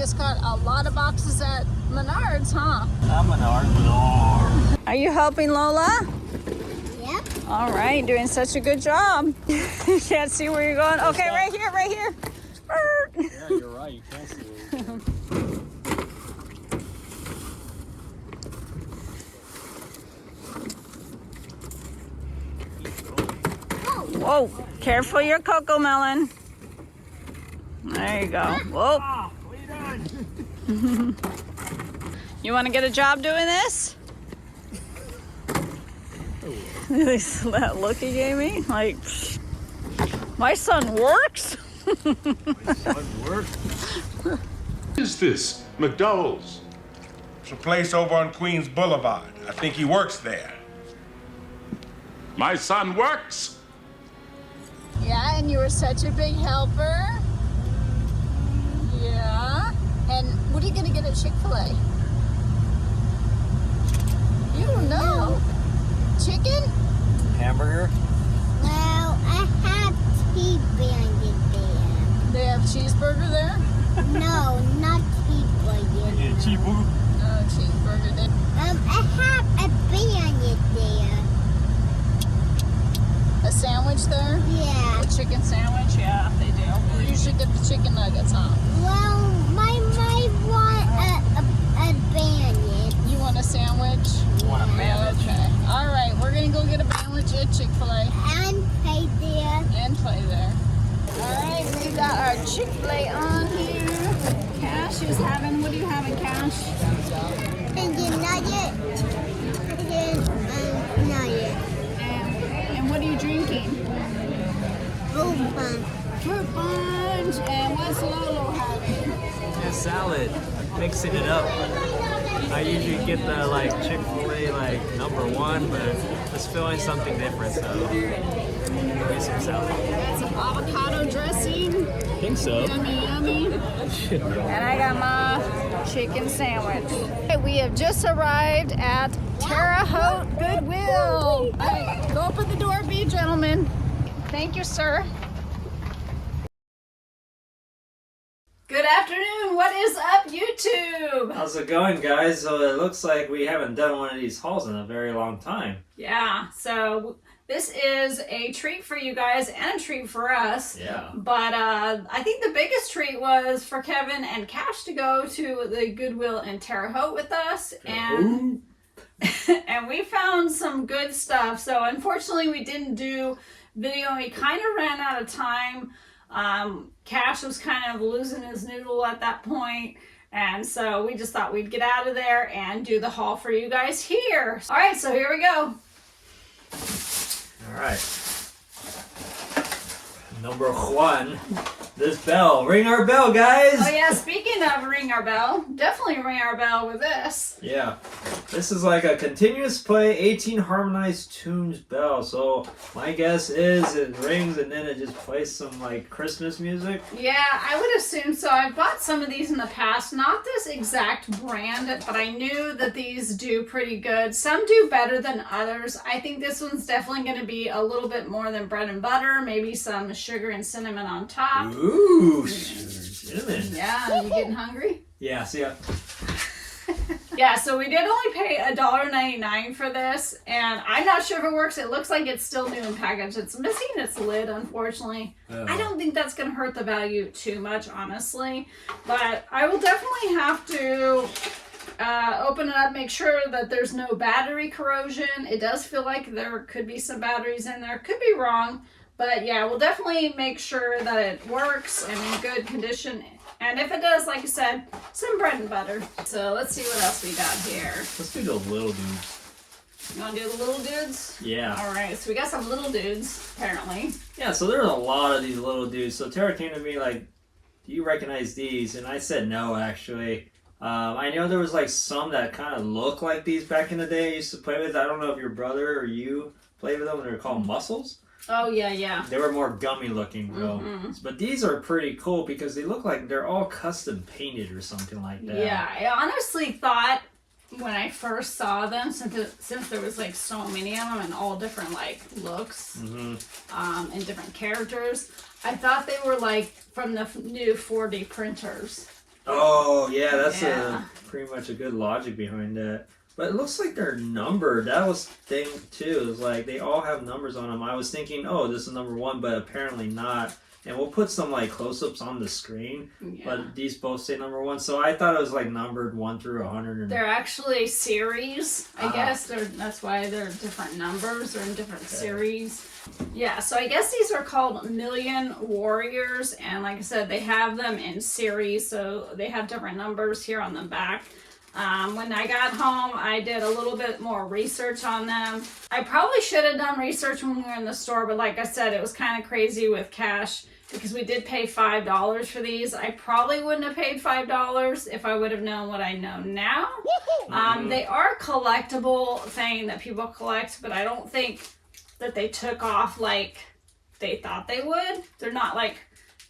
just got a lot of boxes at Menards, huh? I'm Menards. Are you helping Lola? Yep. All right, doing such a good job. You can't see where you're going. Okay, right here, right here. Yeah, you're right. You can't see where you're going. Whoa, careful your cocoa melon. There you go. Whoa. Ah, what are you doing? You want to get a job doing this? That look he gave me, like, my son works. My son works. What is this? McDowell's. It's a place over on Queens Boulevard. I think he works there. My son works. Yeah, and you were such a big helper. Yeah. And what are you gonna get at Chick-fil-A? You don't know. Chicken? Hamburger? Well, I have T-banded there. They have cheeseburger there? No, not T-banded. Yeah, cheeseburger. No, cheeseburger there. I have a banded there. A sandwich there? Yeah. A chicken sandwich? Yeah, they do. We usually get the chicken nuggets, huh? Well, my want a bandit. You want a sandwich? Want a sandwich? Okay. All right, we're gonna go get a sandwich at Chick-fil-A And pay there. and play there. All right, we got our Chick-fil-A on here. Cash is having, what are you having, Cash? And the nugget. And nugget. And what are you drinking? Fruit punch. Fruit punch. And what's Lolo having? And salad. Mixing it up. I usually get the like Chick-fil-A like #1, but just feeling something different, so maybe some salad. Got some avocado dressing. I think so. Yummy, yummy. And I got my chicken sandwich. Okay, we have just arrived at Terre Haute Goodwill. All right, go open the door, be a gentleman. Thank you, sir. Good afternoon. What is up, YouTube? How's it going, guys? So it looks like we haven't done one of these hauls in a very long time. Yeah, so this is a treat for you guys and a treat for us. Yeah. But I think the biggest treat was for Kevin and Cash to go to the Goodwill in Terre Haute with us. And and we found some good stuff. So unfortunately we didn't do video. We kind of ran out of time. Cash was kind of losing his noodle at that point. And so we just thought we'd get out of there and do the haul for you guys here. All right, so here we go. All right. #1. This bell. Ring our bell, guys! Oh yeah, speaking of ring our bell, definitely ring our bell with this. Yeah. This is like a continuous play 18 harmonized tunes bell. So my guess is it rings and then it just plays some like Christmas music. Yeah, I would assume so. I've bought some of these in the past, not this exact brand, but I knew that these do pretty good. Some do better than others. I think this one's definitely going to be a little bit more than bread and butter, maybe some sugar and cinnamon on top. Ooh, cinnamon. Yeah, you getting hungry? Yeah, see ya. Yeah, so we did only pay $1.99 for this, and I'm not sure if it works. It looks like it's still new in package. It's missing its lid, unfortunately. I don't think that's going to hurt the value too much, honestly, but I will definitely have to open it up, make sure that there's no battery corrosion. It does feel like there could be some batteries in there. Could be wrong, but yeah, we'll definitely make sure that it works and in good condition. And if it does, like I said, some bread and butter. So let's see what else we got here. Let's do those little dudes. You want to do the little dudes? Yeah. All right, so we got some little dudes, apparently. Yeah, so there's a lot of these little dudes. So Tara came to me like, do you recognize these? And I said no, actually. I know there was like some that kind of look like these back in the day I used to play with. I don't know if your brother or you played with them. They were called mussels. Oh, yeah, yeah. They were more gummy looking, though. Mm-hmm. But these are pretty cool because they look like they're all custom painted or something like that. Yeah, I honestly thought when I first saw them, since there was like so many of them and all different like looks and different characters, I thought they were like from the new 4D printers. Oh, yeah, that's Yeah. pretty much a good logic behind that. But it looks like they're numbered. That was the thing, too. It's like they all have numbers on them. I was thinking, oh, this is number 1, but apparently not. And we'll put some like close-ups on the screen, but these both say number 1. So I thought it was like numbered 1 through 100. They're actually series, I guess. That's why they're different numbers. They're in different series. Yeah, so I guess these are called Million Warriors, and like I said, they have them in series, so they have different numbers here on the back. When I got home, I did a little bit more research on them. I probably should have done research when we were in the store, but like I said, it was kind of crazy with cash because we did pay $5 for these. I probably wouldn't have paid $5 if I would have known what I know now. They are a collectible thing that people collect, but I don't think that they took off like they thought they would. They're not like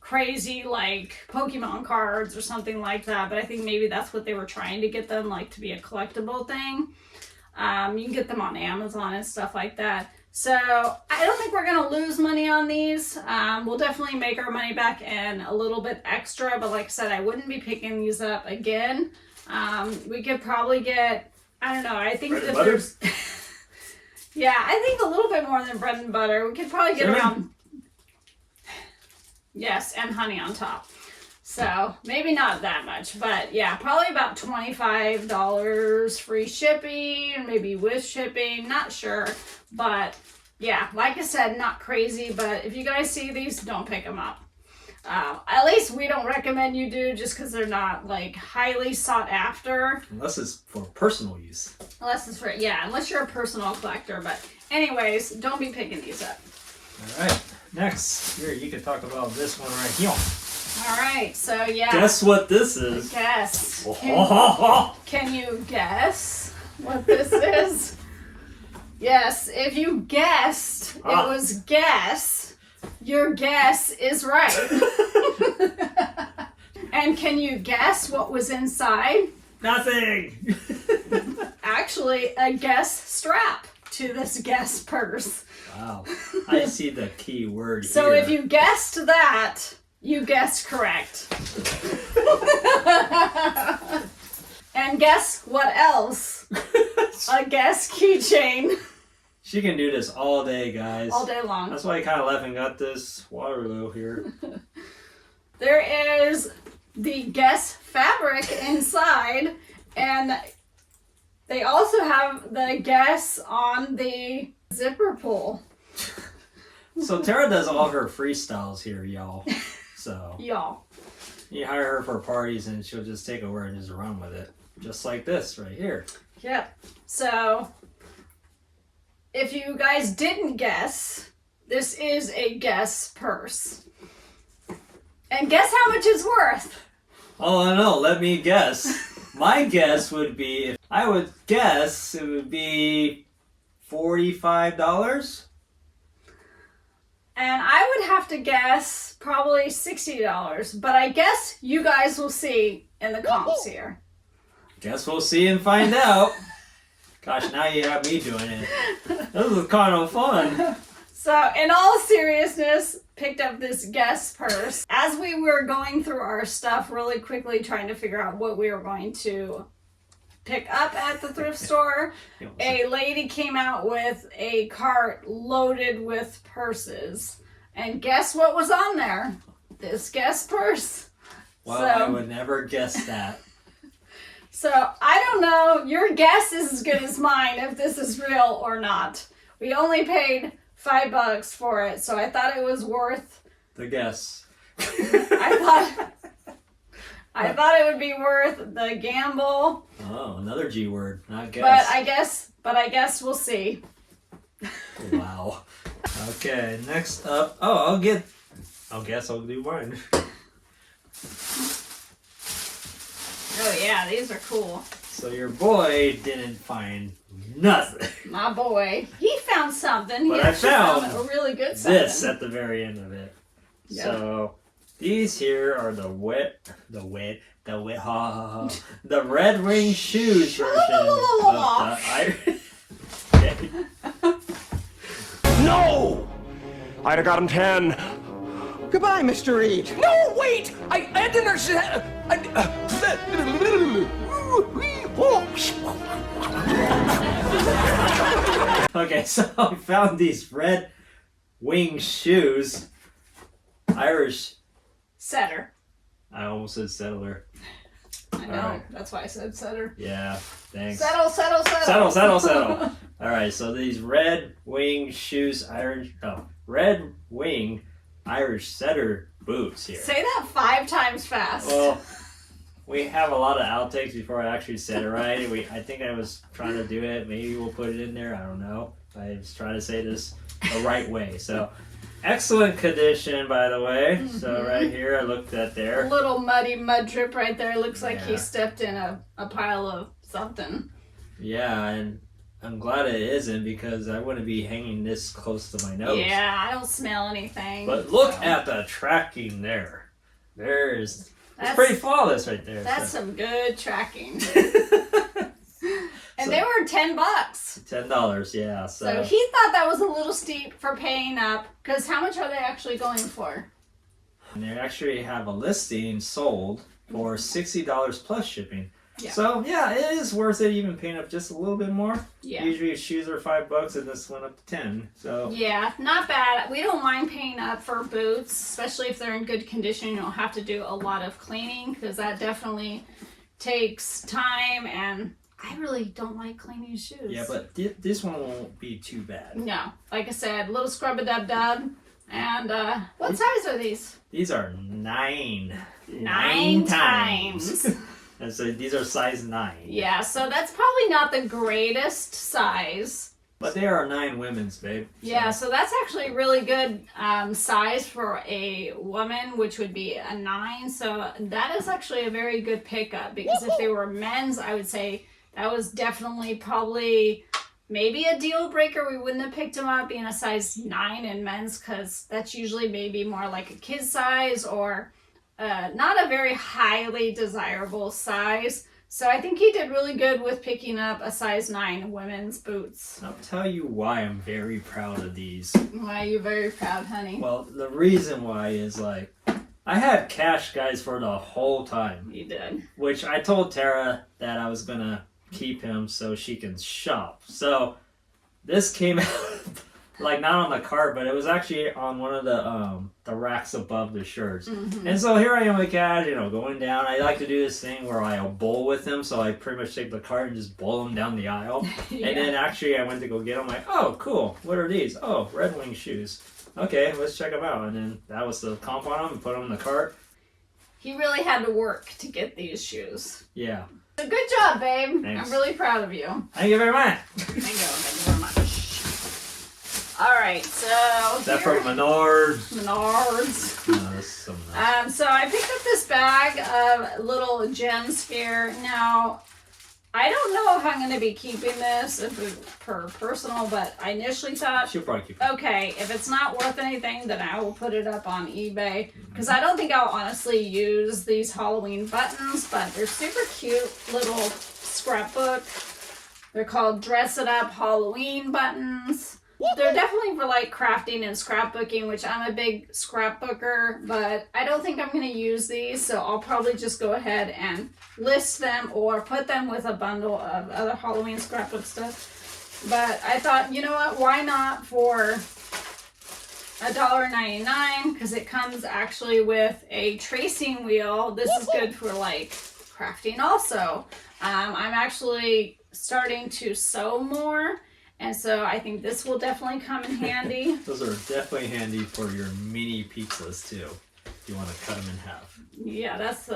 crazy like Pokemon cards or something like that, but I think maybe that's what they were trying to get them, like to be a collectible thing. You can get them on Amazon and stuff like that. So I don't think we're gonna lose money on these. We'll definitely make our money back and a little bit extra, but like I said, I wouldn't be picking these up again. We could probably get, I don't know, I think that there's yeah, I think a little bit more than bread and butter. We could probably get around, yes, and honey on top. So maybe not that much, but yeah, probably about $25 free shipping, maybe with shipping, not sure. But yeah, like I said, not crazy, but if you guys see these, don't pick them up. At least we don't recommend you do, just because they're not like highly sought after. Unless it's for personal use. Unless you're a personal collector. But anyways, don't be picking these up. All right, next, here you can talk about this one right here. All right, so yeah. Guess what this is? Guess. Can you guess what this is? Yes, if you guessed it was guess, your guess is right. And can you guess what was inside? Nothing. Actually, a guess strap to this guess purse. Wow, I see the key word here. So if you guessed that, you guessed correct. And guess what else? A guess keychain. She can do this all day, guys. All day long. That's why I kind of left and got this Waterloo here. There is the guess fabric inside, and they also have the guess on the zipper pull. So Tara does all her freestyles here, y'all. So Y'all. you hire her for parties and she'll just take over and just run with it. Just like this right here. Yep. So if you guys didn't guess, this is a guess purse. And guess how much it's worth? Oh, I know. Let me guess. My guess would be, if I would guess, it would be $45. And I would have to guess probably $60. But I guess you guys will see in the comps here. Guess we'll see and find out. Gosh, now you have me doing it. This is kind of fun. So, in all seriousness, picked up this guest purse. As we were going through our stuff really quickly, trying to figure out what we were going to pick up at the thrift store, a lady came out with a cart loaded with purses. And guess what was on there? This guest purse. Well, So- I would never guess that. So, I don't know. Your guess is as good as mine if this is real or not. We only paid $5 for it, so I thought it was worth. The guess. I thought it would be worth the gamble. Oh, another G word, not guess. But I guess we'll see. Wow. Okay, next up. Oh, I'll guess I'll do mine. Oh yeah, these are cool. So your boy didn't find nothing. My boy, he found something. But He I actually found a really good something. This at the very end of it. Yeah. So these here are the Red Ring Shoes version of the No! I'd have got him 10. Goodbye, Mr. Reed. No, wait! I didn't understand. Okay, so I found these red wing shoes. Irish. Setter. I almost said settler. I know. Alright. That's why I said setter. Yeah, thanks. Settle. Settle. Alright, so these red wing shoes, red wing Irish setter boots here. Say that 5 times fast. Well, we have a lot of outtakes before I actually said it right. I think I was trying to do it. Maybe we'll put it in there. I don't know. I was trying to say this the right way. So, excellent condition, by the way. So right here, I looked at there. A little muddy mud drip right there. Looks like he Yeah. stepped in a pile of something. Yeah, and I'm glad it isn't because I wouldn't be hanging this close to my nose. Yeah, I don't smell anything. But look so. at the tracking there. It's That's- pretty flawless right there. That's some good tracking. And So- they were $10. $10, yeah. So he thought that was a little steep for paying up. Because how much are they actually going for? And they actually have a listing sold for $60 plus shipping. Yeah. So yeah, it is worth it even paying up just a little bit more. Yeah. Usually shoes are $5 and this went up to 10. So Yeah, not bad. We don't mind paying up for boots, especially if they're in good condition. You don't have to do a lot of cleaning because that definitely takes time, and I really don't like cleaning shoes. yeah, but this one won't be too bad. No, like I said, little scrub-a-dub-dub. And what size are these? These are 9. 9 times. And so these are size 9. Yeah, so that's probably not the greatest size. But they are 9 women's, babe. Yeah, so that's actually really good size for a woman, which would be a 9. So that is actually a very good pickup because if they were men's, I would say that was definitely probably maybe a deal breaker. We wouldn't have picked them up being a size 9 in men's because that's usually maybe more like a kid size or not a very highly desirable size. So I think he did really good with picking up a size 9 women's boots. I'll tell you why I'm very proud of these. Why are you very proud, honey? Well, the reason why is like, I had cash guys for the whole time. You did. Which I told Tara that I was gonna keep him so she can shop. So this came out like not on the cart, but it was actually on one of the racks above the shirts. Mm-hmm. And so here I am with Cash, going down. I like to do this thing where I'll bowl with him, so I pretty much take the cart and just bowl him down the aisle. Yeah. And then actually I went to go get them. Like, oh, cool. What are these? Oh, Red Wing shoes. Okay, let's check them out. And then that was the comp on them and put them in the cart. He really had to work to get these shoes. Yeah. So good job, babe. Thanks. I'm really proud of you. Thank you very much. Thank you very much. All right, so Is that from Menards? Menards. No, that's something else. So I picked up this bag of little gems here. Now, I don't know if I'm going to be keeping this per personal, but I initially thought, She'll probably keep it. okay, if it's not worth anything, then I will put it up on eBay. Because I don't think I'll honestly use these Halloween buttons, but they're super cute little scrapbook. They're called Dress It Up Halloween buttons. They're definitely for like crafting and scrapbooking, which I'm a big scrapbooker, but I don't think I'm going to use these, so I'll probably just go ahead and list them or put them with a bundle of other Halloween scrapbook stuff. But I thought, you know what, why not for $1.99, because it comes actually with a tracing wheel. This is good for like crafting also. I'm actually starting to sew more. And so I think this will definitely come in handy. Those are definitely handy for your mini pizzas too. If you want to cut them in half. Yeah, that's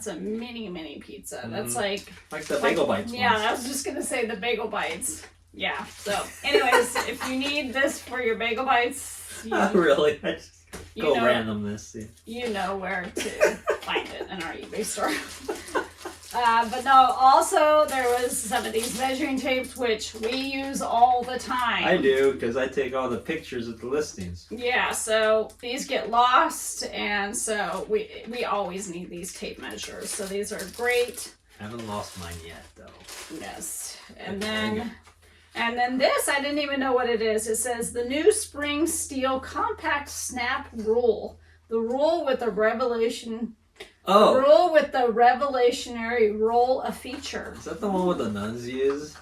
a mini pizza. That's like the bagel bites. Yeah, ones. I was just gonna say the bagel bites. Yeah. So, anyways, if you need this for your bagel bites, Really? I just go know- randomness. Yeah. you know where to find it in our eBay store. But no, also there was some of these measuring tapes, which we use all the time. I do, because I take all the pictures of the listings. Yeah, so these get lost, and so we always need these tape measures. So these are great. I haven't lost mine yet, though. Yes. And then this, I didn't even know what it is. It says the new spring steel compact snap rule. The rule with the revelation. Oh, Rule with the revelationary roll a feature. is that the one with the nuns use?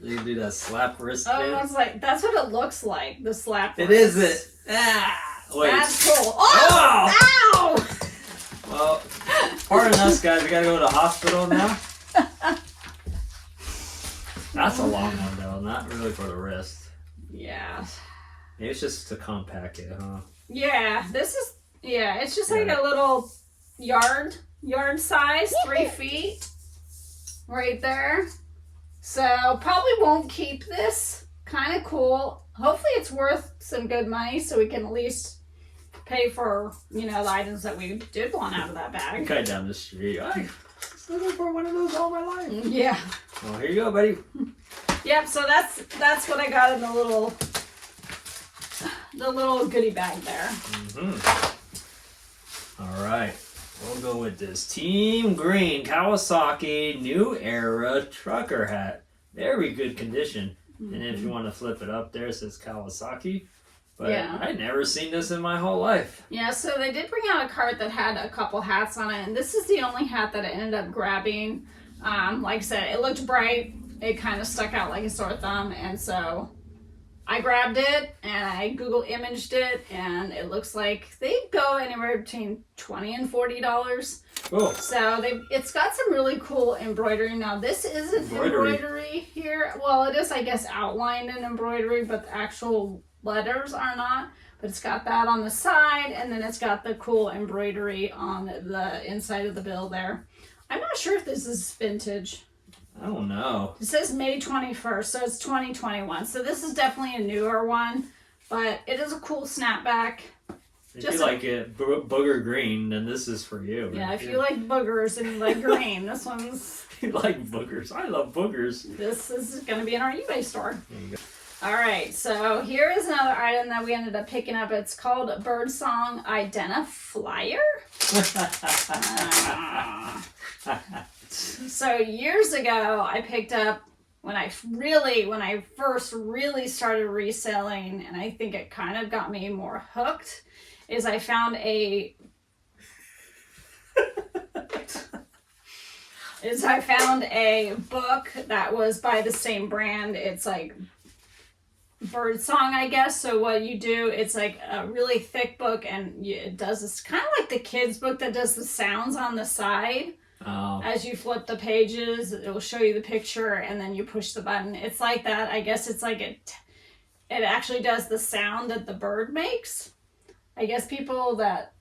They do that slap wrist Oh, thing? I was like, that's what it looks like. The slap. It wrist. is it. Ah, wait. That's cool. Oh! Ow! Well, pardon us, guys. We gotta go to the hospital now. That's a long one, though. Not really for the wrist. Yeah. Maybe it's just to compact it, huh? Yeah. This is. Yeah. It's just like a little yard size, 3 feet, right there. So probably won't keep this. Kind of cool. Hopefully it's worth some good money, so we can at least pay for, the items that we did want out of that bag. Guy down the street. I was looking for one of those all my life. Yeah. Well, here you go, buddy. Yep. So that's what I got in the little goodie bag there. All right. We'll go with this Team Green Kawasaki New Era Trucker Hat. Very good condition. And if you want to flip it up there, it says Kawasaki. But Yeah. I'd never seen this in my whole life. Yeah, so they did bring out a cart that had a couple hats on it, and this is the only hat that I ended up grabbing. Like I said, it looked bright. It kind of stuck out like a sore thumb, and so I grabbed it and I Google imaged it, and it looks like they go anywhere between $20 and $40. Cool. So it's got some really cool embroidery. Now this isn't embroidery here. Well, it is, I guess, outlined in embroidery, but the actual letters are not. But it's got that on the side, and then it's got the cool embroidery on the inside of the bill there. I'm not sure if this is vintage. I don't know. It says May 21st, so it's 2021. So this is definitely a newer one, but it is a cool snapback. If you like it booger green, then this is for you. Yeah, if you like boogers and you like green, this one's... You like boogers. I love boogers. This is going to be in our eBay store. There you go. All right, so here is another item that we ended up picking up. It's called Birdsong Identifier. So years ago, I picked up when I first really started reselling, and I think it kind of got me more hooked. Is I found a book that was by the same brand. It's like Birdsong, I guess. So what you do, it's like a really thick book, and it does this kind of like the kids book that does the sounds on the side. Oh. As you flip the pages, it will show you the picture, and then you push the button. It's like that. I guess it's like it actually does the sound that the bird makes. I guess people that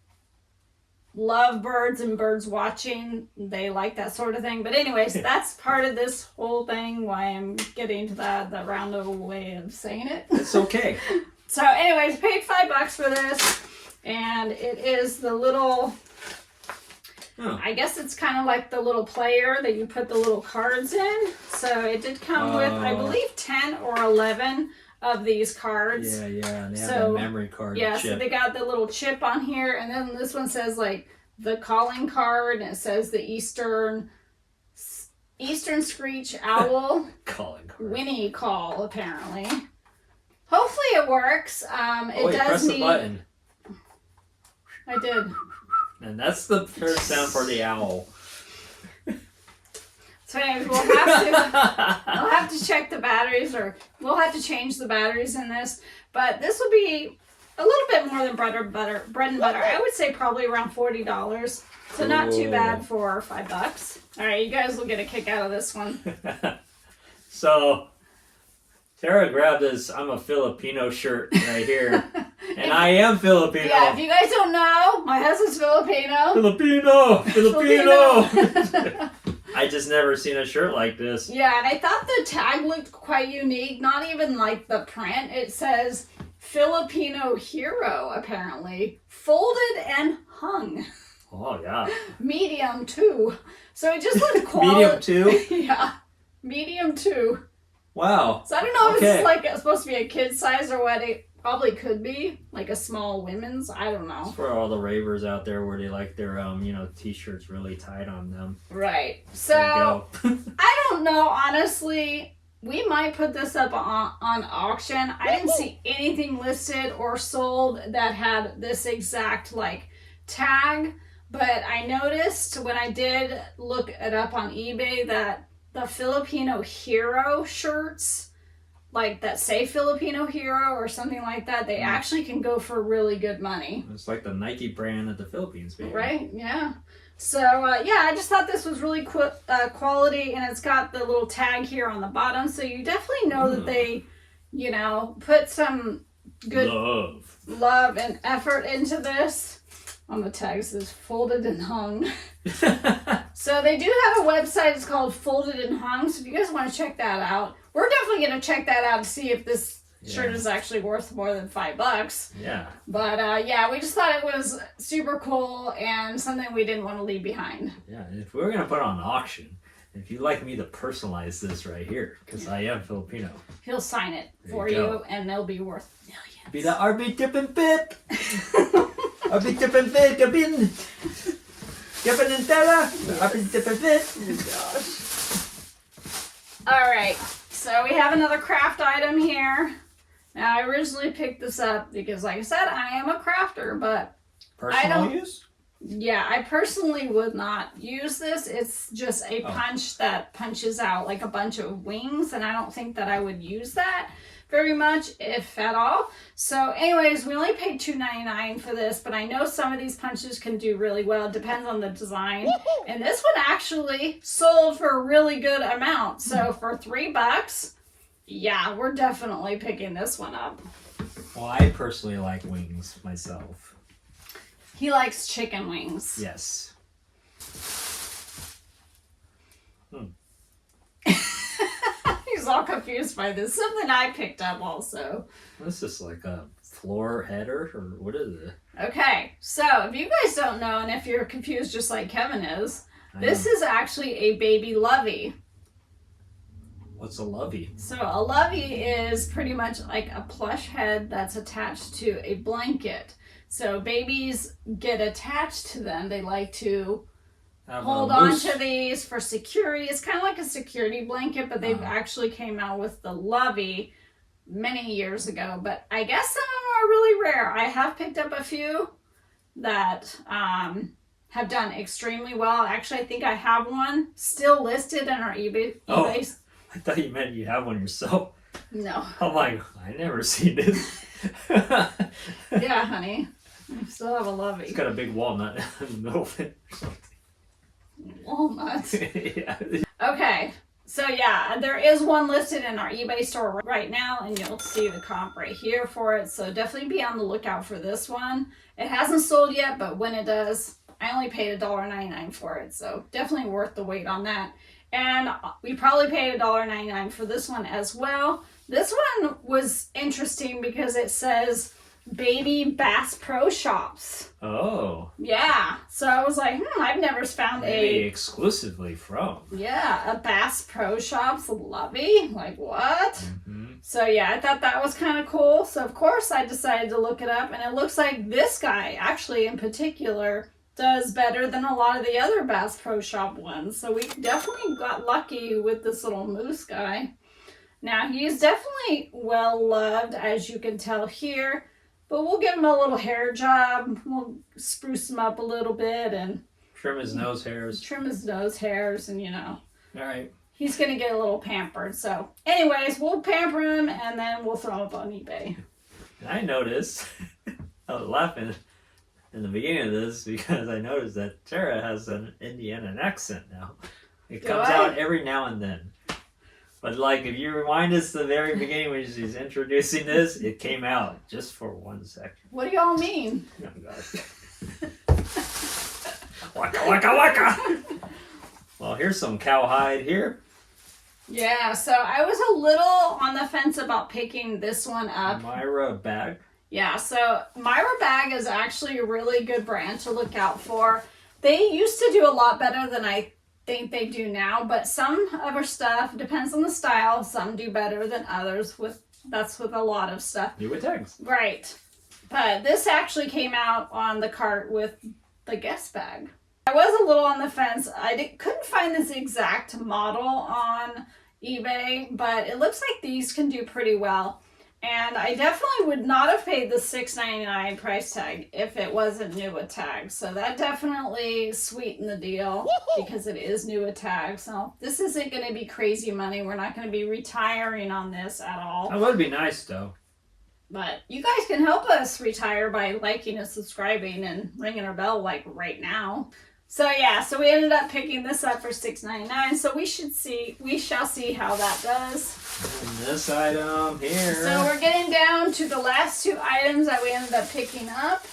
love birds and birds watching, they like that sort of thing. But anyways, that's part of this whole thing, why I'm getting to the roundabout way of saying it. It's okay. So anyways, paid $5 for this, and it is the little... Oh. I guess it's kind of like the little player that you put the little cards in. So it did come with, I believe, 10 or 11 of these cards. Yeah, and they have that memory card Yeah, chip. so they got the little chip on here, and then this one says like the calling card, and it says the Eastern Screech Owl Calling card. Winnie call, apparently. Hopefully it works. It does press the button. I did. And that's the first sound for the owl. So anyways, we'll have to check the batteries, or we'll have to change the batteries in this. But this will be a little bit more than bread and butter. I would say probably around $40. So not too bad for $5. All right, you guys will get a kick out of this one. So Tara grabbed this I'm a Filipino shirt right here. And I am Filipino. Yeah, if you guys don't know, my husband's Filipino. Filipino. I just never seen a shirt like this. Yeah, and I thought the tag looked quite unique. Not even like the print. It says Filipino hero, apparently. Folded and hung. Oh, yeah. Medium, too. So it just looked quality. Medium, too? Yeah. Medium, too. Wow. So I don't know if it's like supposed to be a kid size or what. It probably could be. Like a small women's. I don't know. It's for all the ravers out there where they like their, t-shirts really tight on them. Right. So, I don't know, honestly, we might put this up on auction. I didn't see anything listed or sold that had this exact like tag, but I noticed when I did look it up on eBay that the Filipino hero shirts, like that say Filipino hero or something like that, they actually can go for really good money. It's like the Nike brand of the Philippines, baby. Right? Yeah. So, yeah, I just thought this was really quality, and it's got the little tag here on the bottom, so you definitely know that they, you know, put some good love and effort into this. On the tag, it says folded and hung. So they do have a website, it's called Folded and Hung, so if you guys want to check that out, we're definitely going to check that out to see if this shirt is actually worth more than $5. Yeah. But yeah, we just thought it was super cool and something we didn't want to leave behind. Yeah, and if we were going to put it on auction, if you'd like me to personalize this right here, because I am Filipino. He'll sign it for you you and they'll be worth millions. Be the RB tip and pip. RB tip and pip, gabin. Gabin and tela. RB tip and pip. Alright, so we have another craft item here. Now, I originally picked this up because, like I said, I am a crafter, but Personal use? Yeah, I personally would not use this. It's just a punch that punches out like a bunch of wings, and I don't think that I would use that very much, if at all. So anyways, we only paid $2.99 for this, but I know some of these punches can do really well. It depends on the design. And this one actually sold for a really good amount. So for $3, yeah, we're definitely picking this one up. Well, I personally like wings myself. He likes chicken wings. Yes. He's all confused by this. Something I picked up also. This is like a floor header, or what is it? Okay, so if you guys don't know, and if you're confused just like Kevin is, this is actually a baby lovey. What's a lovey? So a lovey is pretty much like a plush head that's attached to a blanket. So babies get attached to them. They like to hold on to these for security. It's kind of like a security blanket, but they've actually came out with the lovey many years ago. But I guess some of them are really rare. I have picked up a few that have done extremely well. Actually, I think I have one still listed in our eBay. I thought you meant you have one yourself. No. I'm like, I never seen this. Yeah, honey. I still have a lovey. It's got a big walnut in the middle of it or something. Walnuts. Yeah. Okay, so yeah, there is one listed in our eBay store right now, and you'll see the comp right here for it. So definitely be on the lookout for this one. It hasn't sold yet, but when it does, I only paid $1.99 for it. So definitely worth the wait on that. And we probably paid $1.99 for this one as well. This one was interesting because it says Baby Bass Pro Shops. Oh. Yeah. So I was like, I've never found Maybe exclusively from. Yeah, a Bass Pro Shops lovey. Like, what? Mm-hmm. So yeah, I thought that was kind of cool. So of course I decided to look it up, and it looks like this guy, actually in particular, does better than a lot of the other Bass Pro Shop ones. So we definitely got lucky with this little moose guy. Now, he's definitely well loved, as you can tell here, but we'll give him a little hair job. We'll spruce him up a little bit and Trim his nose hairs. And you know. All right. He's going to get a little pampered. So anyways, we'll pamper him and then we'll throw him up on eBay. I noticed, I was laughing in the beginning of this because I noticed that Tara has an Indiana accent now. It comes out every now and then. But like, if you rewind us to the very beginning when she's introducing this, it came out just for 1 second. What do y'all mean? Oh, God. Waka, waka, waka! Well, here's some cowhide here. Yeah, so I was a little on the fence about picking this one up. Myra bag. Yeah, so Myra Bag is actually a really good brand to look out for. They used to do a lot better than I think they do now, but some of our stuff depends on the style. Some do better than others. That's with a lot of stuff. You with tags. Right. But this actually came out on the cart with the guest bag. I was a little on the fence. I couldn't find this exact model on eBay, but it looks like these can do pretty well. And I definitely would not have paid the $6.99 price tag if it wasn't new with tags. So that definitely sweetened the deal because it is new with tags. So this isn't going to be crazy money. We're not going to be retiring on this at all. That would be nice, though. But you guys can help us retire by liking and subscribing and ringing our bell like right now. So yeah, so we ended up picking this up for $6.99. So we shall see how that does. And this item here. So we're getting down to the last two items that we ended up picking up.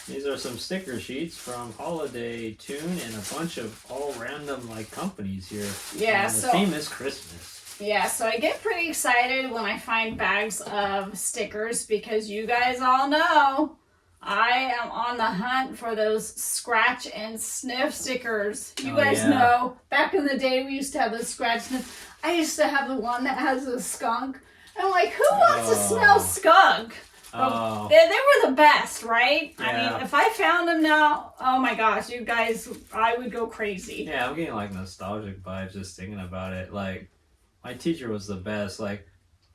These are some sticker sheets from Holiday Tune and a bunch of all random like companies here. Yeah, and the theme is Christmas. Yeah, so I get pretty excited when I find bags of stickers because you guys all know I am on the hunt for those scratch and sniff stickers. You guys know, back in the day we used to have the scratch sniff. I used to have the one that has a skunk. I'm like, who wants to smell skunk? Oh. They were the best, right? Yeah. I mean, if I found them now, oh my gosh, you guys, I would go crazy. Yeah, I'm getting like nostalgic vibes just thinking about it. Like, my teacher was the best. Like,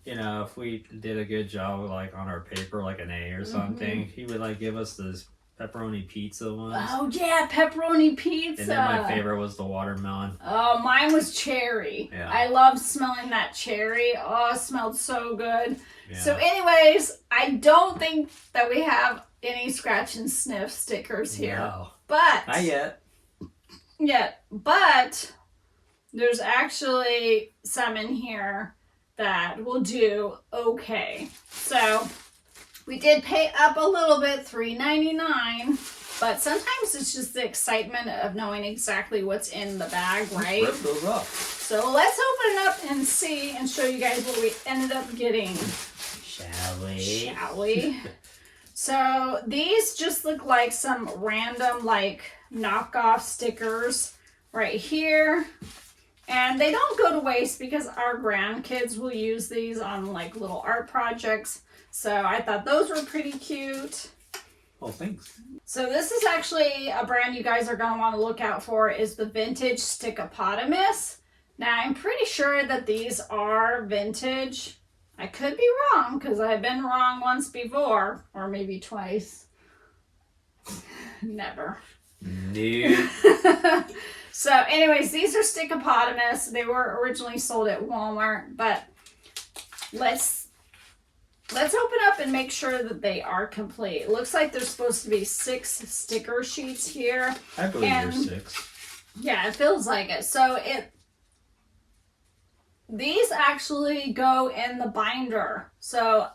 you know, if we did a good job like on our paper, like an A or something, he would like give us this pepperoni pizza ones. Oh yeah, pepperoni pizza. And then my favorite was the watermelon. Oh, mine was cherry. Yeah. I loved smelling that cherry. Oh, it smelled so good. Yeah. So anyways, I don't think that we have any scratch and sniff stickers here. No. But Not yet. yeah, but there's actually some in here that will do okay. So we did pay up a little bit, $3.99, but sometimes it's just the excitement of knowing exactly what's in the bag, right? Rip those up. So let's open it up and see and show you guys what we ended up getting. Shall we? So these just look like some random like knockoff stickers right here. And they don't go to waste because our grandkids will use these on like little art projects. So I thought those were pretty cute. Oh, thanks. So this is actually a brand you guys are going to want to look out for is the vintage Stickopotamus. Now I'm pretty sure that these are vintage. I could be wrong because I've been wrong once before or maybe twice. Never. Dude. So anyways, these are Stickopotamus. They were originally sold at Walmart, but let's open up and make sure that they are complete. It looks like there's supposed to be 6 sticker sheets here. I believe there's 6. Yeah, it feels like it. So these actually go in the binder. So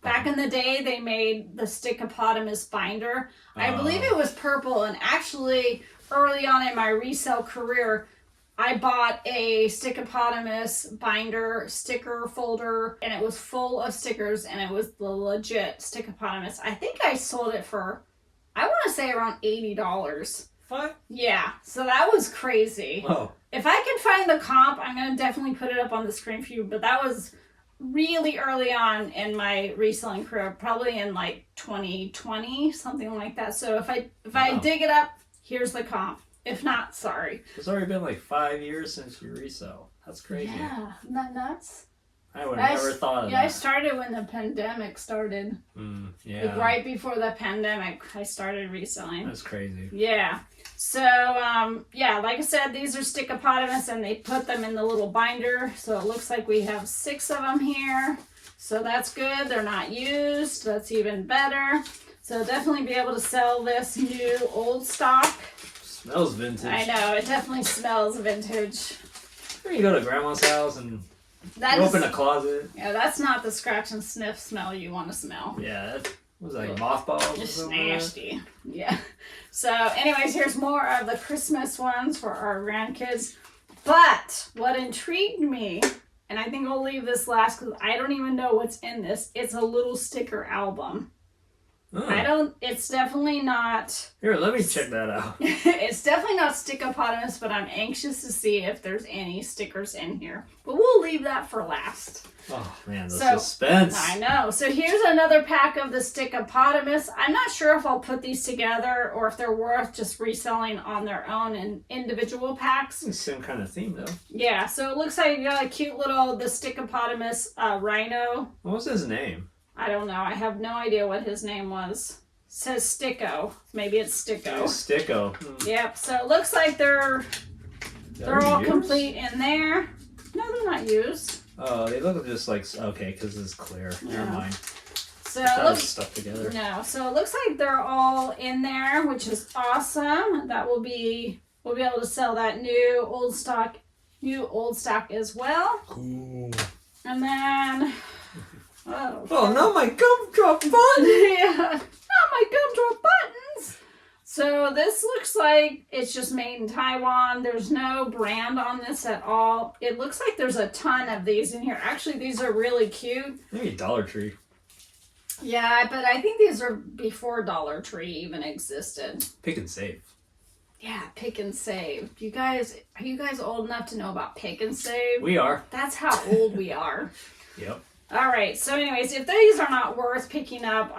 back in the day, they made the Stickopotamus binder. I believe it was purple, and actually early on in my resell career, I bought a Stickopotamus binder sticker folder, and it was full of stickers, and it was the legit Stickopotamus. I think I sold it for, I want to say around $80. What? Yeah, so that was crazy. Whoa. If I can find the comp, I'm going to definitely put it up on the screen for you, but that was really early on in my reselling career, probably in like 2020, something like that. So if I dig it up, here's the comp. If not, sorry. It's already been like 5 years since you resell. That's crazy. Yeah, isn't that nuts? I would have never thought of that. I started when the pandemic started. Yeah. Like right before the pandemic, I started reselling. That's crazy. Yeah. So, yeah, like I said, these are Stickopotamus, and they put them in the little binder. So it looks like we have 6 of them here. So that's good. They're not used. That's even better. So definitely be able to sell this new old stock. Smells vintage. I know, it definitely smells vintage. You go to grandma's house and open a closet. Yeah, that's not the scratch and sniff smell you want to smell. Yeah, that was like mothballs. Just nasty. Yeah. So anyways, here's more of the Christmas ones for our grandkids. But what intrigued me, and I think I'll leave this last because I don't even know what's in this. It's a little sticker album. It's definitely not. Here, let me check that out. It's definitely not stickopotamus, but I'm anxious to see if there's any stickers in here. But we'll leave that for last. Oh man, the suspense. I know. So here's another pack of the stickopotamus. I'm not sure if I'll put these together or if they're worth just reselling on their own in individual packs. It's the same kind of theme though. Yeah, so it looks like you got a cute little, the stickopotamus rhino. What was his name? I don't know. I have no idea what his name was. It says Sticko. Maybe it's Sticko. Sticko. Yep. So it looks like they're all used? complete in there. No, they're not used. Oh, they look just like okay, because it's clear. Never mind. So That it was looks stuck together. no. So it looks like they're all in there, which is awesome. That will be we'll be able to sell that new old stock as well. Cool. And then Oh, not my gumdrop button! yeah, not my gumdrop buttons. So this looks like it's just made in Taiwan. There's no brand on this at all. It looks like there's a ton of these in here. Actually, these are really cute. Maybe Dollar Tree. Yeah, but I think these are before Dollar Tree even existed. Pick and Save. Yeah, Pick and Save. Are you guys old enough to know about Pick and Save? We are. That's how old we are. Yep. All right, so anyways, if these are not worth picking up,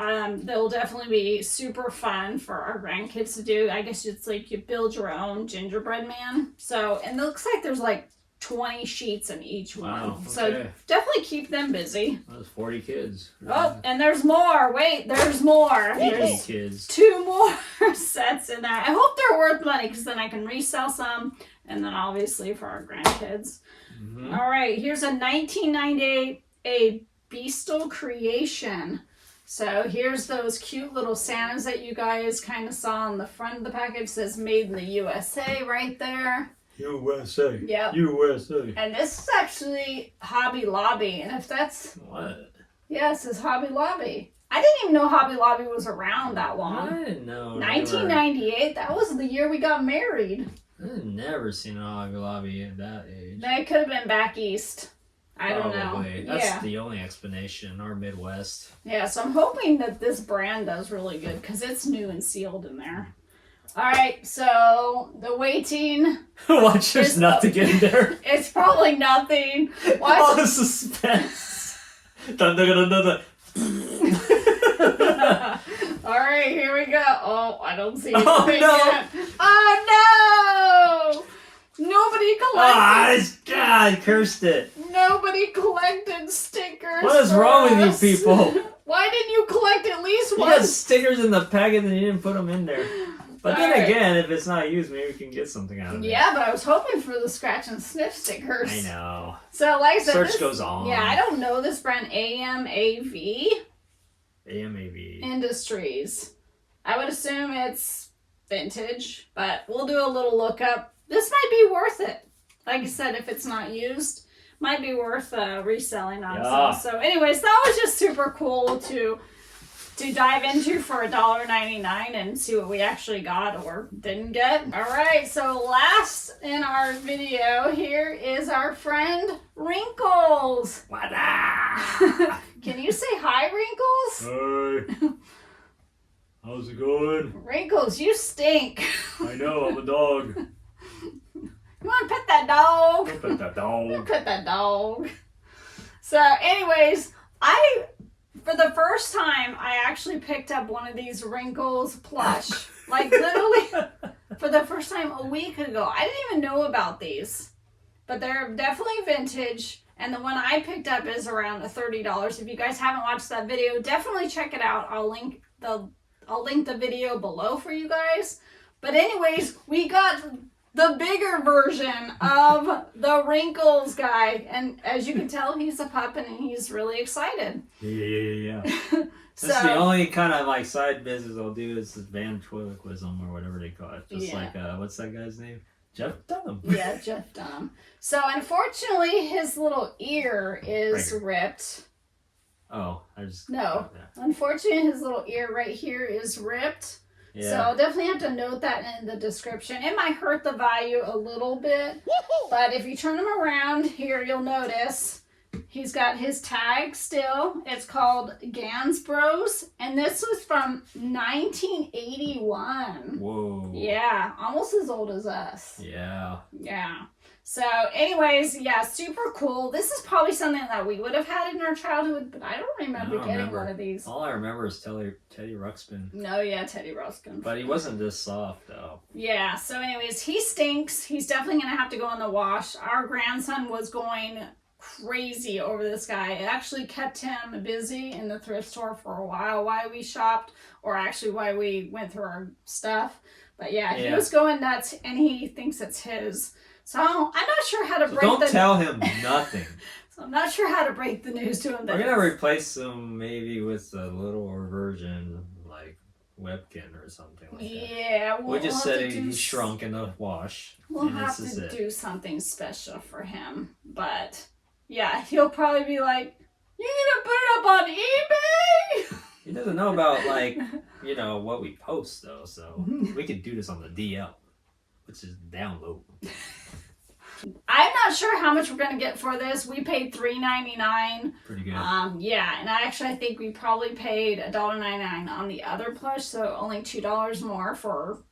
they'll definitely be super fun for our grandkids to do. I guess it's like you build your own gingerbread man. So, and it looks like there's like 20 sheets in each Wow, one. So okay. definitely keep them busy. That was 40 kids. Oh, and there's more. Wait, there's more. 80 There's kids. 2 more sets in there. I hope they're worth money because then I can resell some. And then obviously for our grandkids. Mm-hmm. All right, here's a 1998 a Beastal creation. So here's those cute little Santas that you guys kind of saw on the front of the package. It says made in the USA right there. USA. Yep. USA. And this is actually Hobby Lobby. And if that's... What? Yeah, it says Hobby Lobby. I didn't even know Hobby Lobby was around that long. I didn't know. 1998, that was the year we got married. I've never seen a Hobby Lobby at that age. They could have been back east. I don't know. Probably. That's Yeah. the only explanation. Or Midwest. Yeah, so I'm hoping that this brand does really good because it's new and sealed in there. All right, so the waiting. Watch there's It's- nothing in there. It's probably nothing. Watch. All the suspense. Dun, dun, dun, dun, dun. All right, here we go. Oh, I don't see anything Oh, no. yet. Oh no! Nobody collected. God, I cursed it. Nobody collected stickers. What is for wrong with us. you people? Why didn't you collect at least You one? got stickers in the packet and you didn't put them in there. But then Alright. again, if it's not used, maybe we can get something out of it. Yeah, but I was hoping for the scratch and sniff stickers. I know. So, like I said, Search this- goes on. Yeah, I don't know this brand, AMAV AMAV. Industries. I would assume it's vintage, but we'll do a little lookup. This might be worth it. Like I said, if it's not used, might be worth reselling on Yeah. some. So, anyways, that was just super cool to dive into for $1.99 and see what we actually got or didn't get. All right, so last in our video here is our friend Wrinkles. Wada! Can you say hi, Wrinkles? Hey. How's it going? Wrinkles, you stink. I know, I'm a dog. You want to pet that dog? Look at that dog. Pet that dog. So, anyways, for the first time, I actually picked up one of these Wrinkles plush. Like, literally, for the first time a week ago. I didn't even know about these. But they're definitely vintage. And the one I picked up is around $30. If you guys haven't watched that video, definitely check it out. I'll link the video below for you guys. But anyways, we got the bigger version of the Wrinkles guy. And as you can tell, he's a pup and he's really excited. Yeah. So, This is the only kind of like side business I'll do is this ventriloquism or whatever they call it. Just Yeah. like, what's that guy's name? Jeff Dunham. yeah, Jeff Dunham. So unfortunately, his little ear is ripped. Oh, I just... No. Yeah. Unfortunately, his little ear right here is ripped. Yeah. So I'll definitely have to note that in the description. It might hurt the value a little bit. But if you turn him around, here you'll notice He's got his tag still. It's called Gans Bros. And this was from 1981. Whoa. Yeah, almost as old as us. Yeah. Yeah. So anyways, yeah, super cool. This is probably something that we would have had in our childhood, but I don't remember getting one of these. All I remember is Teddy Ruxpin. No, yeah, Teddy Ruxpin. But he wasn't this soft, though. Yeah, so anyways, he stinks. He's definitely going to have to go in the wash. Our grandson was going crazy over this guy. It actually kept him busy in the thrift store for a while we shopped, or actually why we went through our stuff. But yeah, he was going nuts, and he thinks it's his. So I'm not sure how to break Don't tell him nothing. So I'm not sure how to break the news to him. We're going to replace him maybe with a littler version, like Webkin or something like that. Yeah, we just said he shrunk in the wash. We'll have to do something special for him. But yeah, he'll probably be like, "You gonna put it up on eBay?" He doesn't know about, like, you know, what we post, though, so we could do this on the DL, which is download. I'm not sure how much we're gonna get for this. We paid $3.99. Pretty good. Yeah, and I think we probably paid $1.99 on the other plush, so only $2 more for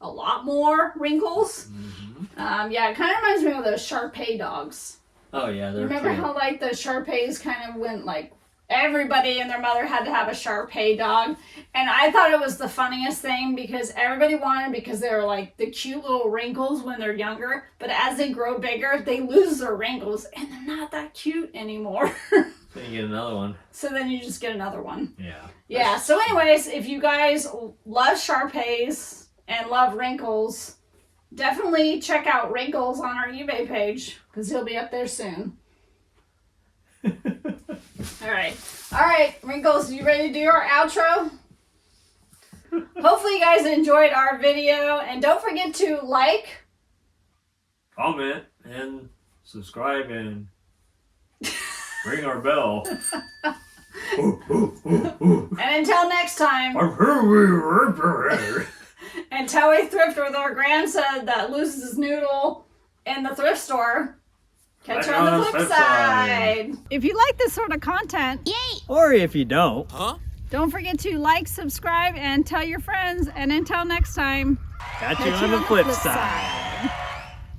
a lot more wrinkles. Mm-hmm. Yeah, it kind of reminds me of those Shar-Pei dogs. Oh yeah, they're Remember cute. how like the Shar-Peis kind of went like everybody and their mother had to have a Shar-Pei dog, and I thought it was the funniest thing because everybody wanted, because they were like the cute little wrinkles when they're younger, but as they grow bigger they lose their wrinkles and they're not that cute anymore. Then you get another one. So then you just get another one. Yeah. So anyways, if you guys love Shar-Peis and love wrinkles, definitely check out Wrinkles on our eBay page because he'll be up there soon. All right, Wrinkles, you ready to do our outro? Hopefully you guys enjoyed our video, and don't forget to like, comment, and subscribe, and ring our bell. and until next time, until we thrift with our grandson that loses his noodle in the thrift store. Catch you on the flip side. If you like this sort of content, Or if you don't. don't forget to like, subscribe, and tell your friends. And until next time, Catch you on the flip side.